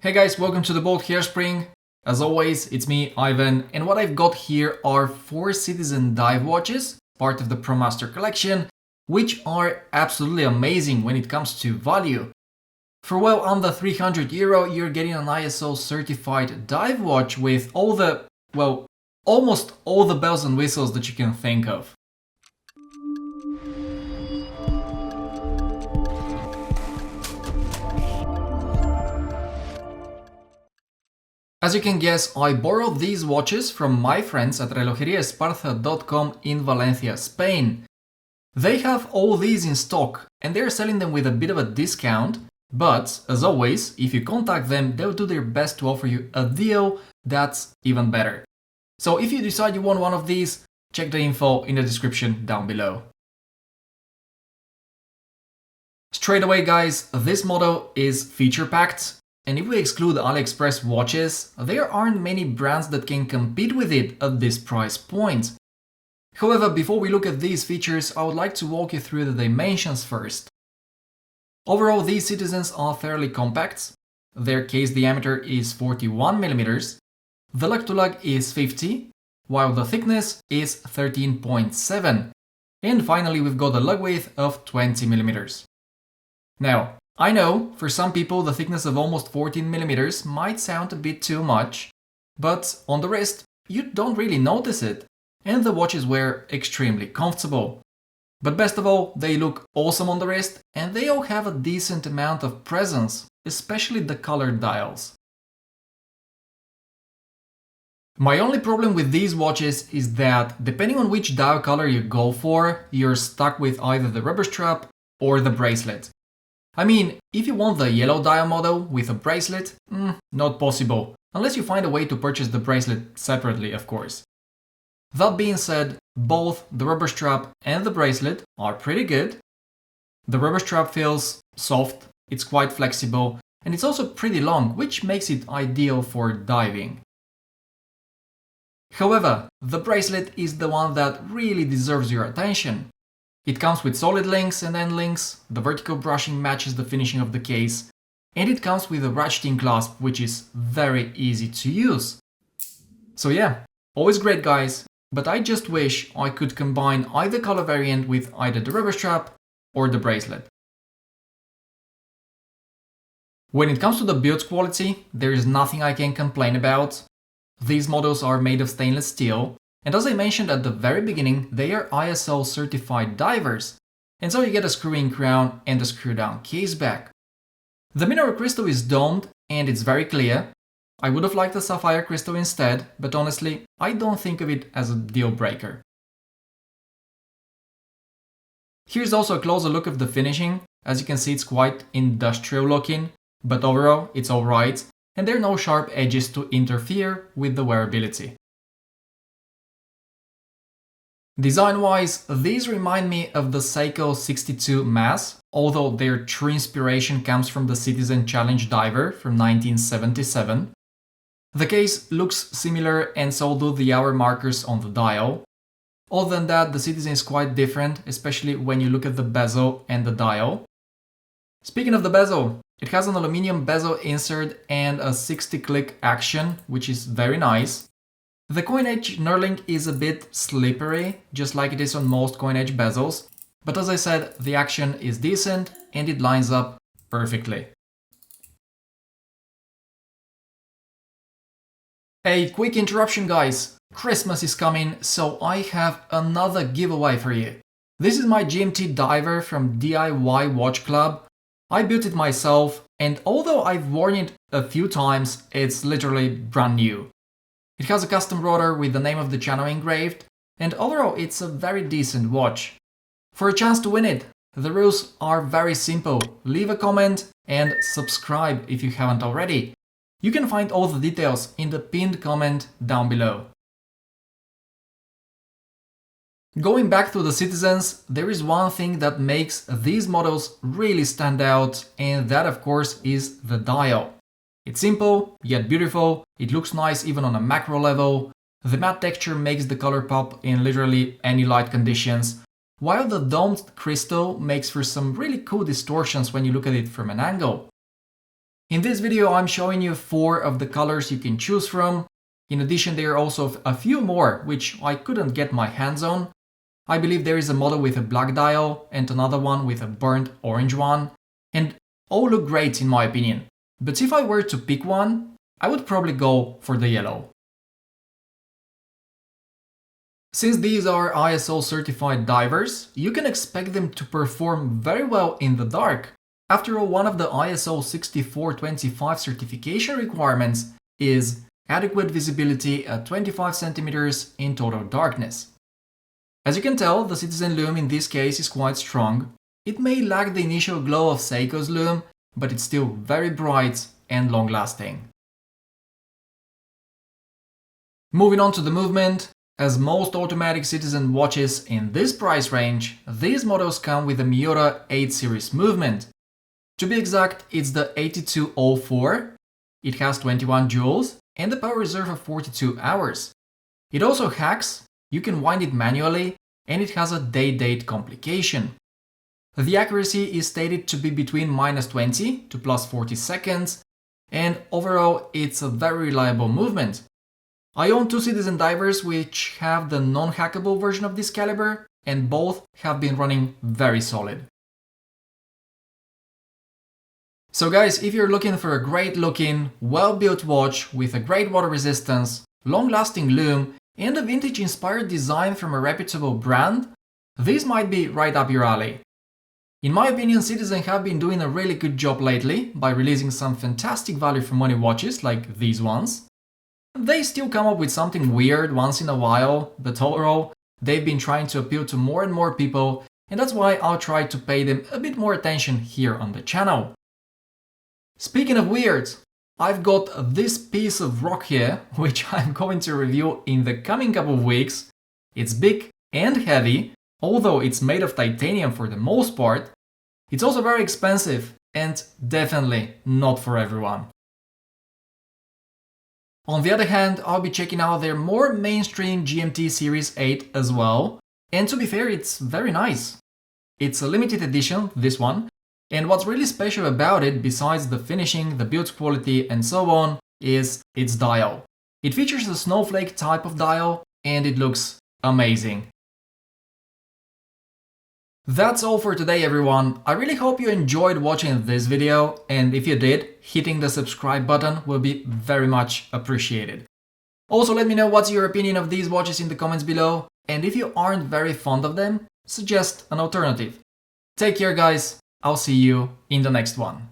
Hey guys, welcome to the Bold Hairspring. As always, it's me, Ivan, and what I've got here are 4 Citizen dive watches, part of the Promaster collection, which are absolutely amazing when it comes to value. For well under €300, you're getting an ISO certified dive watch with all the, well, almost all the bells and whistles that you can think of. As you can guess, I borrowed these watches from my friends at relojeriaesparza.com in Valencia, Spain. They have all these in stock and they're selling them with a bit of a discount, but as always, if you contact them, they'll do their best to offer you a deal that's even better. So if you decide you want one of these, check the info in the description down below. Straight away guys, this model is feature-packed. And if we exclude AliExpress watches, there aren't many brands that can compete with it at this price point. However, before we look at these features, I would like to walk you through the dimensions first. Overall, these Citizens are fairly compact. Their case diameter is 41mm, the lug-to-lug is 50, while the thickness is 13.7, and finally we've got a lug width of 20mm. Now, I know, for some people the thickness of almost 14mm might sound a bit too much, but on the wrist you don't really notice it, and the watches wear extremely comfortable. But best of all, they look awesome on the wrist, and they all have a decent amount of presence, especially the colored dials. My only problem with these watches is that, depending on which dial color you go for, you're stuck with either the rubber strap or the bracelet. I mean, if you want the yellow dial model with a bracelet, not possible, unless you find a way to purchase the bracelet separately, of course. That being said, both the rubber strap and the bracelet are pretty good. The rubber strap feels soft, it's quite flexible, and it's also pretty long, which makes it ideal for diving. However, the bracelet is the one that really deserves your attention. It comes with solid links and end links, the vertical brushing matches the finishing of the case, and it comes with a ratcheting clasp, which is very easy to use. So yeah, always great guys, but I just wish I could combine either color variant with either the rubber strap or the bracelet. When it comes to the build quality, there is nothing I can complain about. These models are made of stainless steel, and as I mentioned at the very beginning, they are ISO certified divers, and so you get a screw-in crown and a screw-down case back. The mineral crystal is domed and it's very clear. I would have liked a sapphire crystal instead, but honestly, I don't think of it as a deal breaker. Here's also a closer look of the finishing. As you can see, it's quite industrial looking, but overall it's alright, and there are no sharp edges to interfere with the wearability. Design-wise, these remind me of the Seiko 62 Mass, although their true inspiration comes from the Citizen Challenge Diver from 1977. The case looks similar, and so do the hour markers on the dial. Other than that, the Citizen is quite different, especially when you look at the bezel and the dial. Speaking of the bezel, it has an aluminium bezel insert and a 60-click action, which is very nice. The coin edge knurling is a bit slippery, just like it is on most coin edge bezels, but as I said, the action is decent and it lines up perfectly. A quick interruption guys, Christmas is coming, so I have another giveaway for you. This is my GMT diver from DIY Watch Club. I built it myself, and although I've worn it a few times, it's literally brand new. It has a custom rotor with the name of the channel engraved, and overall it's a very decent watch. For a chance to win it, the rules are very simple. Leave a comment and subscribe if you haven't already. You can find all the details in the pinned comment down below. Going back to the Citizens, there is one thing that makes these models really stand out, and that of course is the dial. It's simple, yet beautiful, it looks nice even on a macro level, the matte texture makes the color pop in literally any light conditions, while the domed crystal makes for some really cool distortions when you look at it from an angle. In this video I'm showing you 4 of the colors you can choose from. In addition, there are also a few more which I couldn't get my hands on. I believe there is a model with a black dial and another one with a burnt orange one, and all look great in my opinion. But if I were to pick one, I would probably go for the yellow. Since these are ISO certified divers, you can expect them to perform very well in the dark. After all, one of the ISO 6425 certification requirements is adequate visibility at 25 centimeters in total darkness. As you can tell, the Citizen lume in this case is quite strong. It may lack the initial glow of Seiko's lume, but it's still very bright and long-lasting. Moving on to the movement, as most automatic Citizen watches in this price range, these models come with a Miura 8 series movement. To be exact, it's the 8204, it has 21 joules and a power reserve of 42 hours. It also hacks, you can wind it manually, and it has a day-date complication. The accuracy is stated to be between -20 to +40 seconds, and overall it's a very reliable movement. I own 2 Citizen divers which have the non-hackable version of this caliber, and both have been running very solid. So guys, if you're looking for a great looking, well-built watch with a great water resistance, long-lasting lume, and a vintage-inspired design from a reputable brand, this might be right up your alley. In my opinion, Citizen have been doing a really good job lately by releasing some fantastic value for money watches like these ones. They still come up with something weird once in a while, but overall, they've been trying to appeal to more and more people, and that's why I'll try to pay them a bit more attention here on the channel. Speaking of weird, I've got this piece of rock here, which I'm going to review in the coming couple of weeks. It's big and heavy, although it's made of titanium for the most part. It's also very expensive and definitely not for everyone. On the other hand, I'll be checking out their more mainstream GMT Series 8 as well, and to be fair, it's very nice. It's a limited edition, this one, and what's really special about it, besides the finishing, the build quality and so on, is its dial. It features a snowflake type of dial, and it looks amazing. That's all for today everyone. I really hope you enjoyed watching this video, and if you did, hitting the subscribe button will be very much appreciated. Also, let me know what's your opinion of these watches in the comments below, and if you aren't very fond of them, suggest an alternative. Take care guys, I'll see you in the next one.